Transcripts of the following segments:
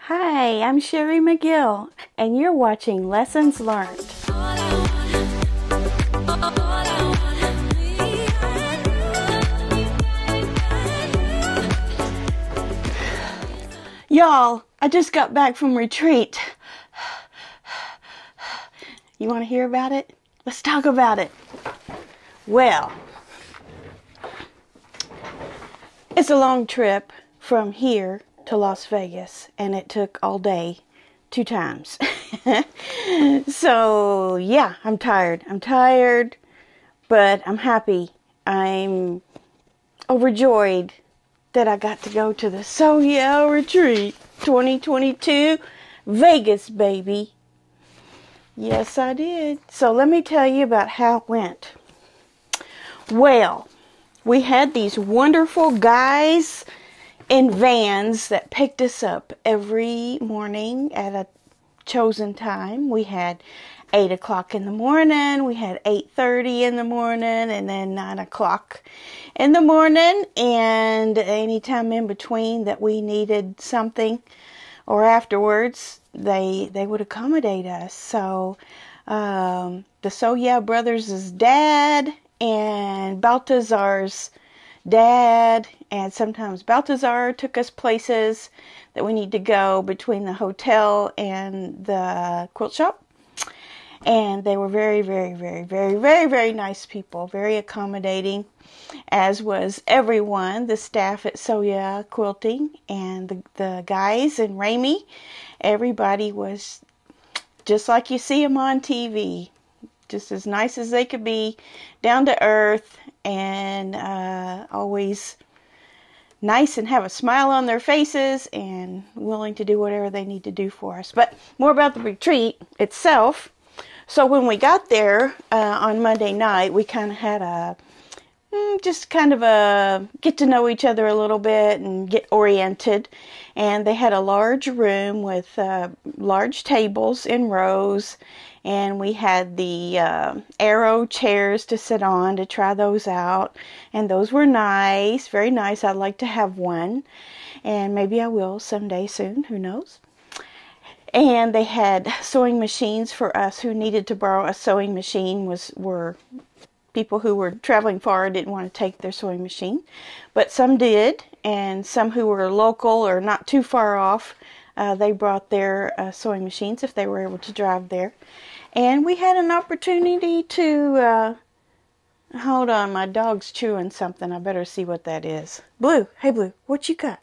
Hi, I'm Sherry McGill, and you're watching Lessons Learned. Y'all, I just got back from retreat. You want to hear about it? Let's talk about it. Well, it's a long trip from here to Las Vegas, and it took all day 2 times. So, yeah, I'm tired, but I'm happy. I'm overjoyed that I got to go to the So Yeah Retreat 2022 Vegas, baby. Yes, I did. So let me tell you about how it went. Well, we had these wonderful guys in vans that picked us up every morning at a chosen time. We had 8 o'clock in the morning, we had 8:30 in the morning, and then 9 o'clock in the morning, and any time in between that we needed something or afterwards, they would accommodate us. So the So Yeah Brothers' dad and Baltazar's dad, and sometimes Baltazar took us places that we need to go between the hotel and the quilt shop. And they were very, very, very, very, very, very nice people, very accommodating, as was everyone, the staff at So Yeah Quilting and the guys and Ramey. Everybody was just like you see them on TV, just as nice as they could be, down to earth, and always nice and have a smile on their faces and willing to do whatever they need to do for us. But more about the retreat itself. So when we got there on Monday night, we kind of had just kind of a get to know each other a little bit and get oriented. And they had a large room with large tables in rows, and we had the arrow chairs to sit on to try those out, and those were nice, very nice. I'd like to have one, and maybe I will someday soon, who knows. And they had sewing machines for us who needed to borrow a sewing machine. Were people who were traveling far and didn't want to take their sewing machine, but some did, and some who were local or not too far off, they brought their sewing machines if they were able to drive there. And we had an opportunity to hold on, my dog's chewing something. I better see what that is. Blue, hey Blue, what you got?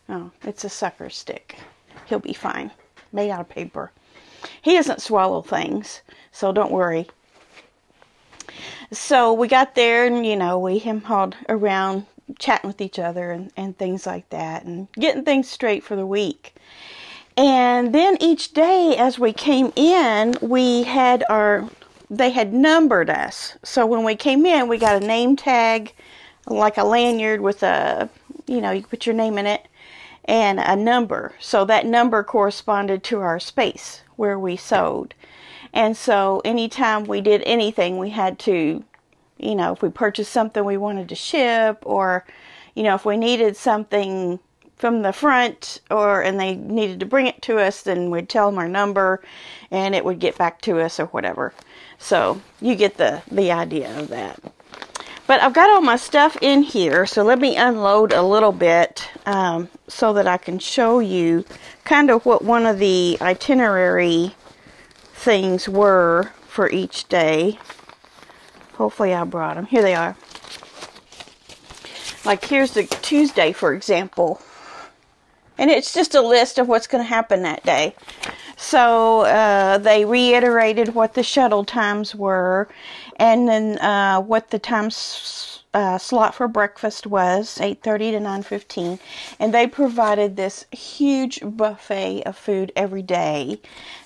Oh, it's a sucker stick. He'll be fine. Made out of paper. He doesn't swallow things, so don't worry. So we got there, and we hem-hawed around, chatting with each other and things like that, and getting things straight for the week. And then each day as we came in, they had numbered us. So when we came in, we got a name tag, like a lanyard with you put your name in it, and a number. So that number corresponded to our space where we sewed. And so anytime we did anything, we had to, if we purchased something we wanted to ship, or, if we needed something from the front and they needed to bring it to us, then we'd tell them our number and it would get back to us or whatever. So you get the idea of that. But I've got all my stuff in here, so let me unload a little bit so that I can show you kind of what one of the itinerary things were for each day. Hopefully I brought them. Here they are. Like here's the Tuesday, for example. And it's just a list of what's going to happen that day. So they reiterated what the shuttle times were, and then what the time slot for breakfast was, 8:30 to 9:15. And they provided this huge buffet of food every day.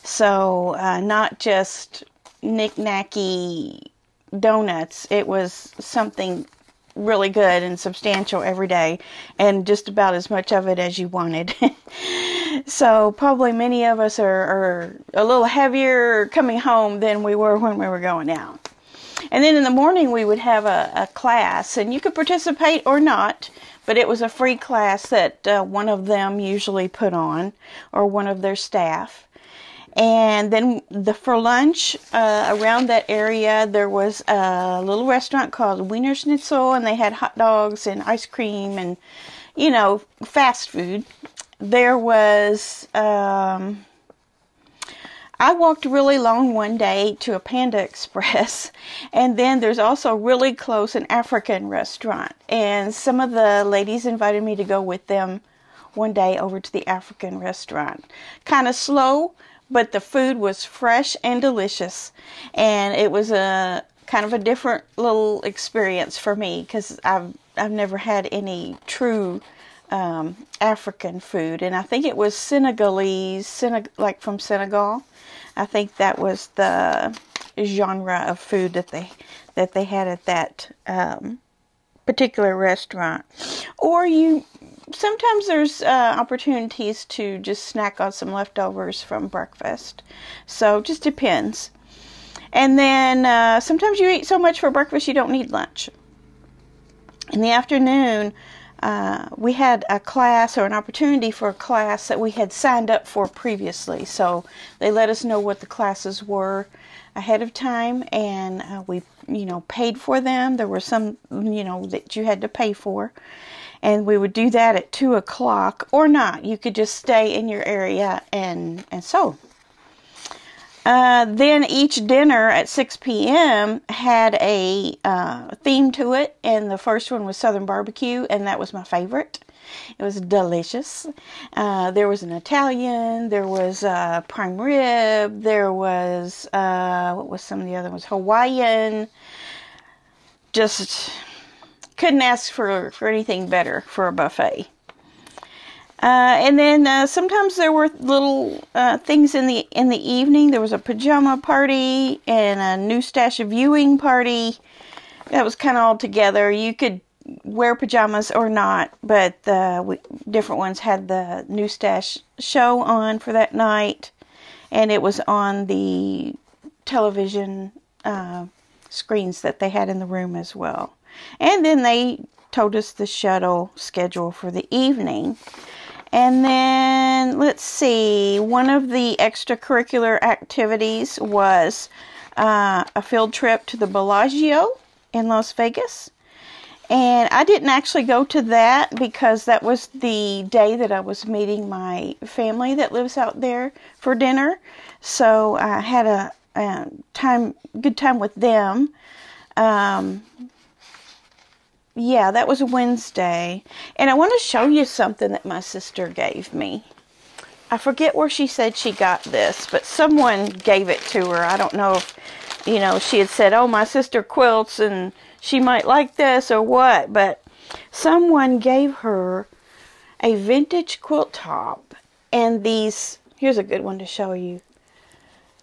So not just knick-knacky donuts. It was something really good and substantial every day, and just about as much of it as you wanted. So probably many of us are a little heavier coming home than we were when we were going out. And then in the morning we would have a class, and you could participate or not, but it was a free class that one of them usually put on, or one of their staff. And then for lunch, around that area, there was a little restaurant called Wiener Schnitzel, and they had hot dogs and ice cream and, you know, fast food. There was, I walked really long one day to a Panda Express, and then there's also really close an African restaurant, and some of the ladies invited me to go with them one day over to the African restaurant. Kind of slow, but the food was fresh and delicious, and it was a kind of a different little experience for me, because I've never had any true African food, and I think it was Senegalese, like from Senegal. I think that was the genre of food that they had at that particular restaurant. Or sometimes there's opportunities to just snack on some leftovers from breakfast. So it just depends. And then sometimes you eat so much for breakfast you don't need lunch. In the afternoon, we had a class, or an opportunity for a class that we had signed up for previously. So they let us know what the classes were ahead of time, and we, paid for them. There were some, that you had to pay for. And we would do that at 2 o'clock, or not. You could just stay in your area and so. Then each dinner at 6 p.m. had a theme to it, and the first one was Southern barbecue, and that was my favorite. It was delicious. There was an Italian, there was prime rib, there was, what was some of the other ones? Hawaiian. Just couldn't ask for anything better for a buffet. And then sometimes there were little things in the evening. There was a pajama party and a new stash viewing party. That was kind of all together. You could wear pajamas or not, but different ones had the new stash show on for that night, and it was on the television screens that they had in the room as well. And then they told us the shuttle schedule for the evening. And then, let's see, one of the extracurricular activities was a field trip to the Bellagio in Las Vegas. And I didn't actually go to that because that was the day that I was meeting my family that lives out there for dinner. So I had a good time with them. Yeah, that was a Wednesday. And I want to show you something that my sister gave me. I forget where she said she got this, but someone gave it to her. I don't know if, she had said, oh, my sister quilts and she might like this or what. But someone gave her a vintage quilt top. And here's a good one to show you.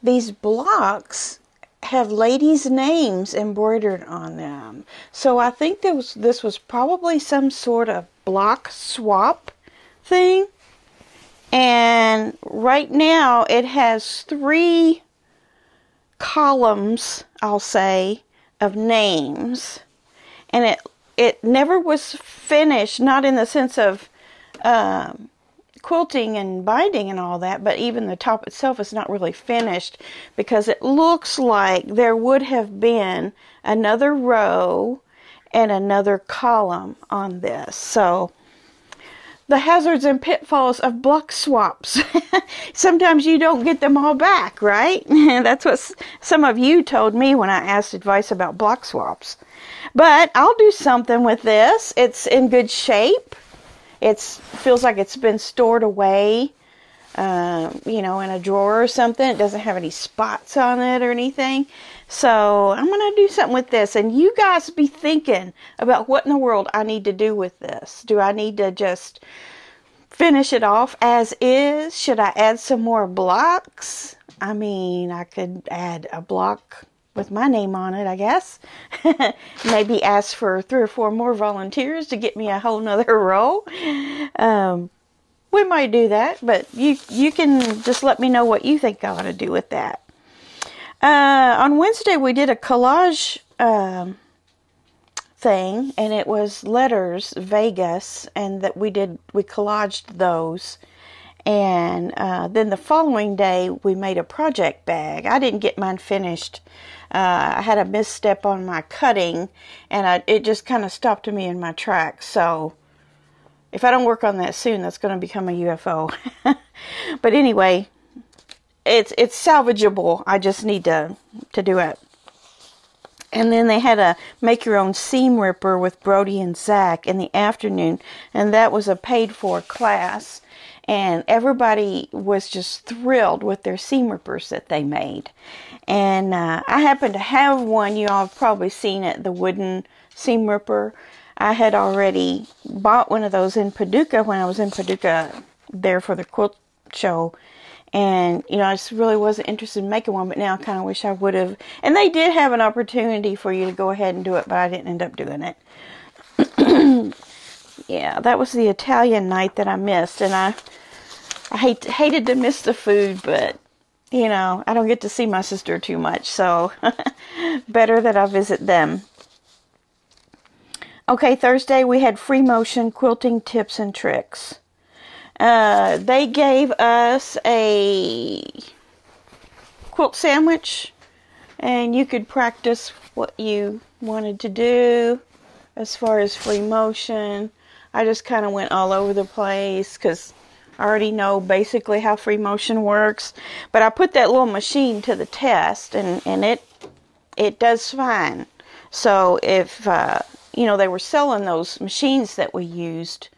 These blocks have ladies' names embroidered on them. So I think this was probably some sort of block swap thing. And right now it has 3 columns, I'll say, of names. And it never was finished, not in the sense of quilting and binding and all that, but even the top itself is not really finished, because it looks like there would have been another row and another column on this. So the hazards and pitfalls of block swaps. Sometimes you don't get them all back, right? That's what some of you told me when I asked advice about block swaps. But I'll do something with this. It's in good shape. It feels like it's been stored away, in a drawer or something. It doesn't have any spots on it or anything. So I'm going to do something with this. And you guys be thinking about what in the world I need to do with this. Do I need to just finish it off as is? Should I add some more blocks? I mean, I could add a block with my name on it, I guess. Maybe ask for 3 or 4 more volunteers to get me a whole nother row. We might do that, but you can just let me know what you think I ought to do with that. On Wednesday, we did a collage thing, and it was letters, Vegas, and that we collaged those. And then the following day, we made a project bag. I didn't get mine finished. I had a misstep on my cutting, and it just kind of stopped me in my tracks. So if I don't work on that soon, that's going to become a UFO. But anyway, it's salvageable. I just need to do it. And then they had a make your own seam ripper with Brody and Zach in the afternoon, and that was a paid for class. And everybody was just thrilled with their seam rippers that they made. And I happen to have one. You all have probably seen it, the wooden seam ripper. I had already bought one of those in Paducah when I was in Paducah there for the quilt show. And, you know, I just really wasn't interested in making one, but now I kind of wish I would have. And they did have an opportunity for you to go ahead and do it, but I didn't end up doing it. Yeah, that was the Italian night that I missed, and I hated to miss the food, but, you know, I don't get to see my sister too much, so better that I visit them. Okay, Thursday we had free motion quilting tips and tricks. They gave us a quilt sandwich, and you could practice what you wanted to do as far as free motion. I just kind of went all over the place because I already know basically how free motion works. But I put that little machine to the test, and it does fine. So if, you know, they were selling those machines that we used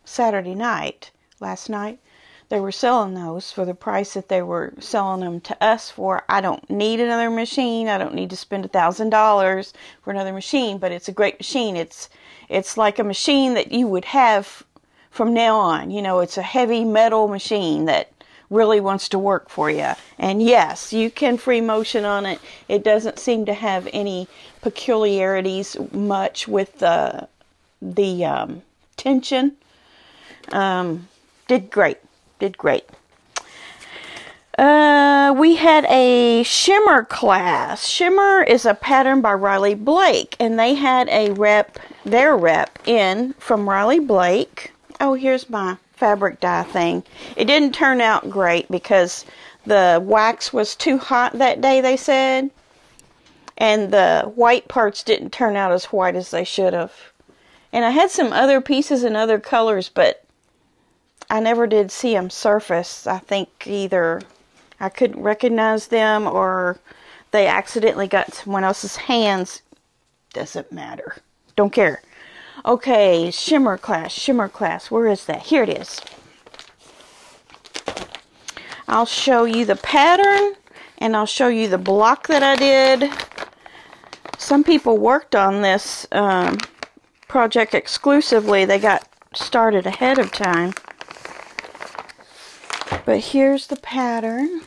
Saturday night, last night, they were selling those for the price that they were selling them to us for. I don't need another machine. I don't need to spend $1,000 for another machine, but it's a great machine. It's like a machine that you would have from now on. You know, it's a heavy metal machine that really wants to work for you. And yes, you can free motion on it. It doesn't seem to have any peculiarities much with the tension. Did great. We had a shimmer class. Shimmer is a pattern by Riley Blake, and they had their rep in from Riley Blake. Oh, here's my fabric dye thing. It didn't turn out great because the wax was too hot that day, they said, and the white parts didn't turn out as white as they should have. And I had some other pieces in other colors, but I never did see them surface. I think either I couldn't recognize them or they accidentally got someone else's hands. Doesn't matter. Don't care. Okay, shimmer class. Where is that? Here it is. I'll show you the pattern and I'll show you the block that I did. Some people worked on this project exclusively. They got started ahead of time. But here's the pattern.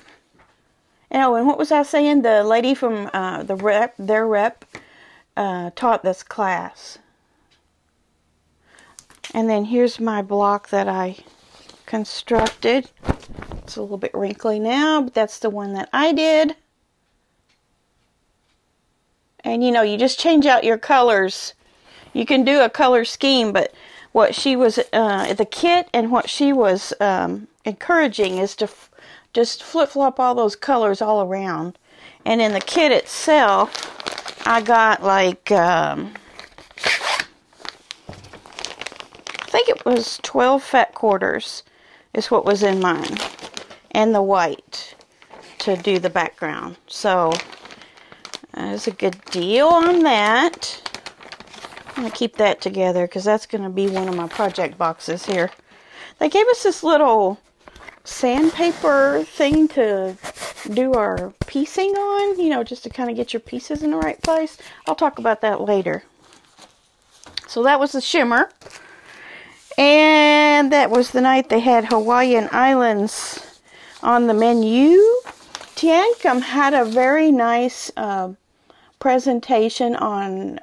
Oh, and what was I saying? The lady from their rep taught this class. And then here's my block that I constructed. It's a little bit wrinkly now, but that's the one that I did. And you know, you just change out your colors. You can do a color scheme, but what she was, the kit and what she was encouraging is to just flip-flop all those colors all around. And in the kit itself, I got like, I think it was 12 fat quarters is what was in mine. And the white to do the background. So, that's a good deal on that. I'm going to keep that together because that's going to be one of my project boxes here. They gave us this little sandpaper thing to do our piecing on, you know, just to kind of get your pieces in the right place. I'll talk about that later. So that was the shimmer. And that was the night they had Hawaiian Islands on the menu. Tiancum had a very nice presentation on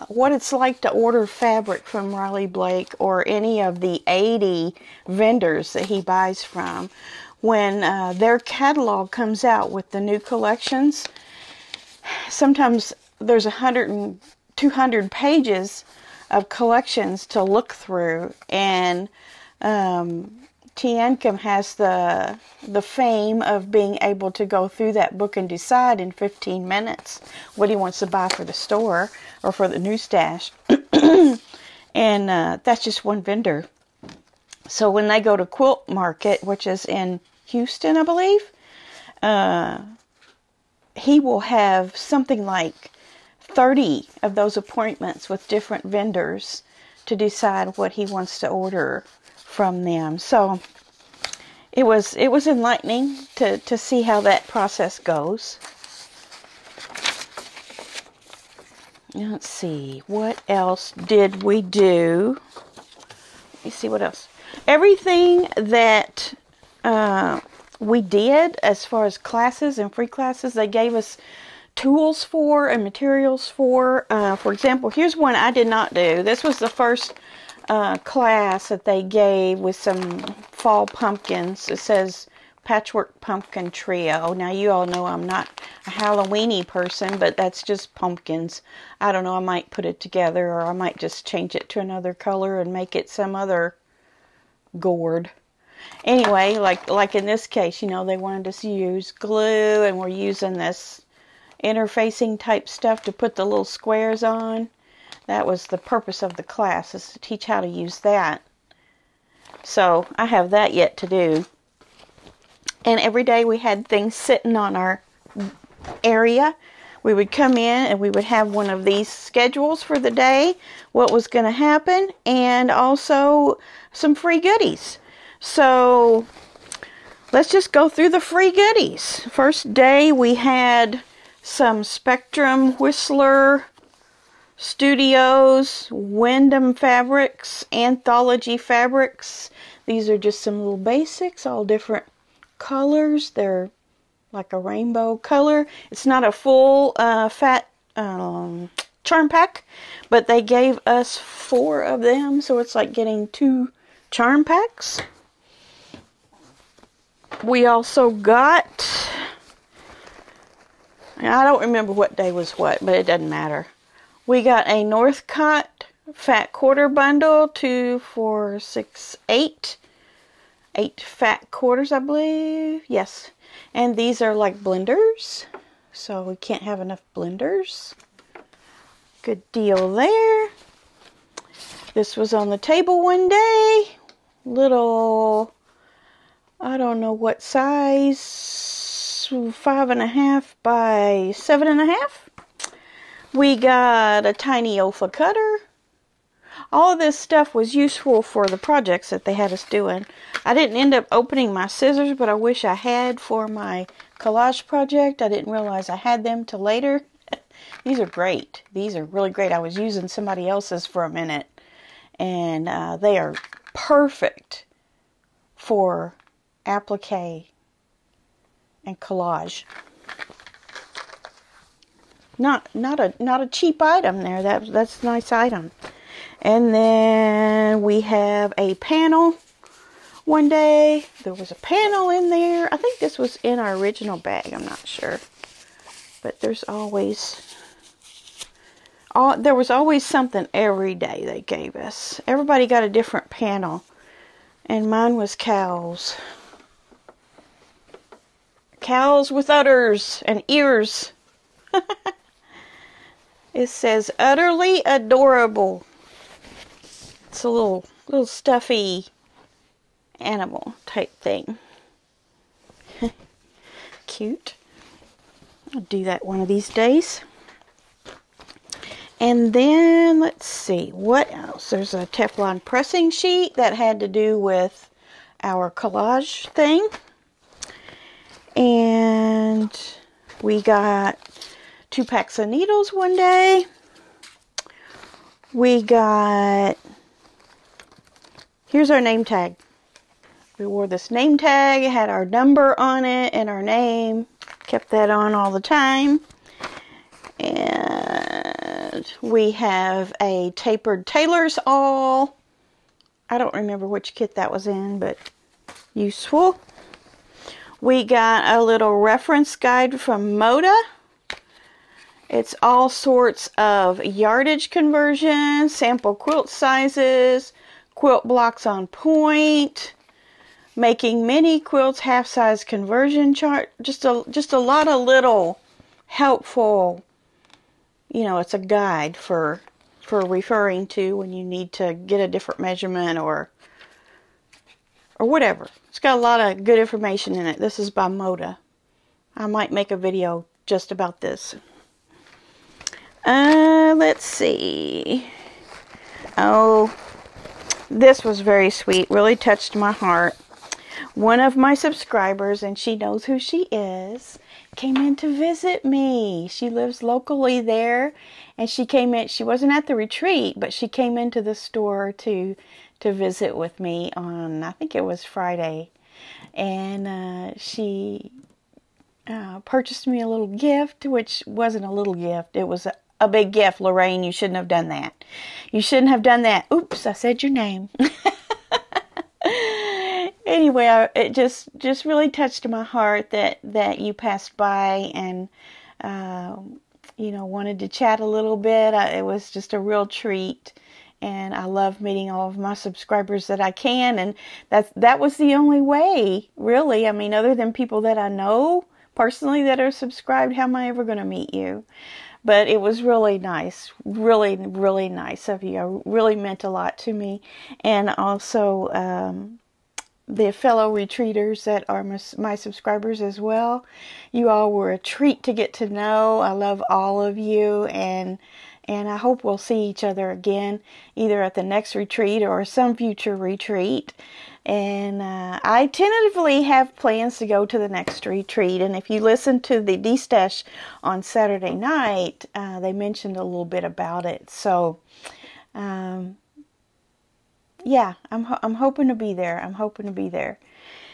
what it's like to order fabric from Riley Blake or any of the 80 vendors that he buys from when their catalog comes out with the new collections. Sometimes there's 200 pages of collections to look through, and Tiancum has the fame of being able to go through that book and decide in 15 minutes what he wants to buy for the store or for the new stash. And that's just one vendor. So when they go to Quilt Market, which is in Houston, I believe, he will have something like 30 of those appointments with different vendors to decide what he wants to order from them. So it was enlightening to see how that process goes. Let's see, what else did we do? Let me see what else. Everything that we did as far as classes and free classes, they gave us tools for and materials for. For example, here's one I did not do. This was the first class that they gave with some fall pumpkins. It says Patchwork Pumpkin Trio. Now, you all know I'm not a Halloween-y person, but that's just pumpkins. I don't know, I might put it together, or I might just change it to another color and make it some other gourd. Anyway, like in this case, you know, they wanted us to use glue, and we're using this interfacing type stuff to put the little squares on. That was the purpose of the class, is to teach how to use that. So I have that yet to do. And every day we had things sitting on our area. We would come in and we would have one of these schedules for the day, what was going to happen, and also some free goodies. So let's just go through the free goodies. First day we had some Spectrum Whistler Studios Wyndham fabrics, anthology fabrics. These are just some little basics, all different colors. They're like a rainbow color. It's not a full fat charm pack, but they gave us 4 of them, so it's like getting 2 charm packs. We also got, I don't remember what day was what, but it doesn't matter. We got a Northcott fat quarter bundle, 2, 4, 6, 8. 8 fat quarters, I believe. Yes. And these are like blenders, so we can't have enough blenders. Good deal there. This was on the table one day. Little, I don't know what size, 5.5 by 7.5. We got a tiny OFA cutter. All of this stuff was useful for the projects that they had us doing. I didn't end up opening my scissors, but I wish I had for my collage project. I didn't realize I had them till later. These are great. These are really great. I was using somebody else's for a minute, and they are perfect for applique and collage. Not a cheap item there. That's a nice item. And then we have a panel. One day there was a panel in there. I think this was in our original bag. I'm not sure. But there was always something every day they gave us. Everybody got a different panel. And mine was cows. Cows with udders and ears. It says utterly adorable. It's a little stuffy animal type thing. Cute. I'll do that one of these days. And then let's see what else. There's a Teflon pressing sheet that had to do with our collage thing. And we got 2 packs of needles one day. We got, here's our name tag. We wore this name tag. It had our number on it and our name. Kept that on all the time. And we have a tapered tailor's awl. I don't remember which kit that was in, but useful. We got a little reference guide from Moda. It's all sorts of yardage conversions, sample quilt sizes, quilt blocks on point, making mini quilts, half-size conversion chart, just a lot of little helpful, you know, it's a guide for referring to when you need to get a different measurement or whatever. It's got a lot of good information in it. This is by Moda. I might make a video just about this. Let's see. Oh, this was very sweet. Really touched my heart. One of my subscribers, and she knows who she is, came in to visit me. She lives locally there, and she came in. She wasn't at the retreat, but she came into the store to visit with me on, I think it was Friday, and she purchased me a little gift, which wasn't a little gift. It was a big gift. Lorraine, you shouldn't have done that. You shouldn't have done that. Oops, I said your name. Anyway, it just really touched my heart that you passed by and you know, wanted to chat a little bit. It was just a real treat, and I love meeting all of my subscribers that I can, and that was the only way, really. I mean, other than people that I know personally that are subscribed, how am I ever going to meet you? But it was really nice, really, really nice of you. It really meant a lot to me, and also the fellow retreaters that are my subscribers as well. You all were a treat to get to know. I love all of you, and I hope we'll see each other again, either at the next retreat or some future retreat. And I tentatively have plans to go to the next retreat. And if you listen to the D-Stash on Saturday night, they mentioned a little bit about it. So, yeah, I'm hoping to be there. I'm hoping to be there.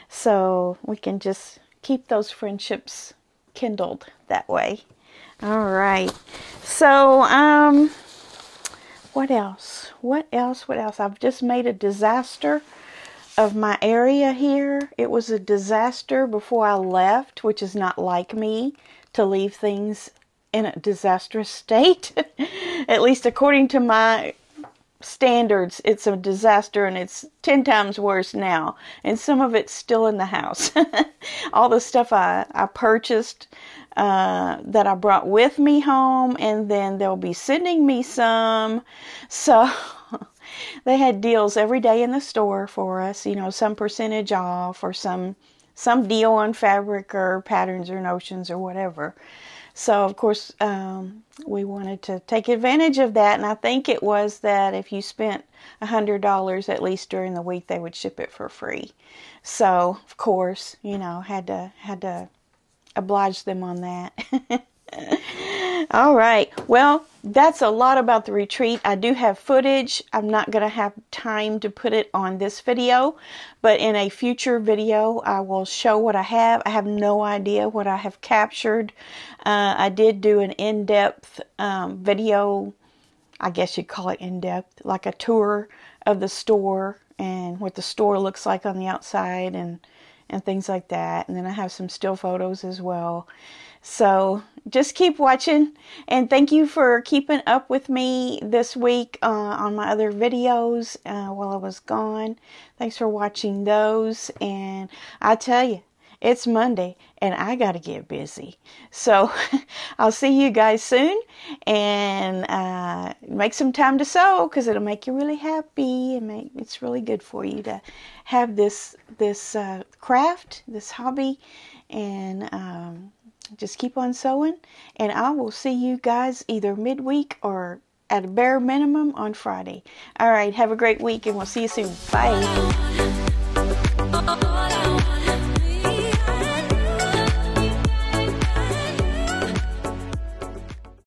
So we can just keep those friendships kindled that way. All right. So, what else? What else? I've just made a disaster of my area here. It was a disaster before I left, which is not like me to leave things in a disastrous state. At least according to my standards, it's a disaster, and it's 10 times worse now, and some of it's still in the house. All the stuff I purchased that I brought with me home, and then they'll be sending me some. So they had deals every day in the store for us, you know, some percentage off or some deal on fabric or patterns or notions or whatever. So, of course, we wanted to take advantage of that, and I think it was that if you spent $100 at least during the week, they would ship it for free. So, of course, you know, had to oblige them on that. All right. Well, that's a lot about the retreat. I do have footage. I'm not going to have time to put it on this video, but in a future video, I will show what I have. I have no idea what I have captured. I did do an in-depth video. I guess you'd call it in-depth, like a tour of the store and what the store looks like on the outside and things like that. And then I have some still photos as well. So just keep watching, and thank you for keeping up with me this week on my other videos while I was gone. Thanks for watching those, and I tell you, it's Monday and I gotta get busy. So I'll see you guys soon, and make some time to sew, because it'll make you really happy, and it's really good for you to have this craft, this hobby, and just keep on sewing, and I will see you guys either midweek or at a bare minimum on Friday. All right, have a great week, and we'll see you soon. Bye.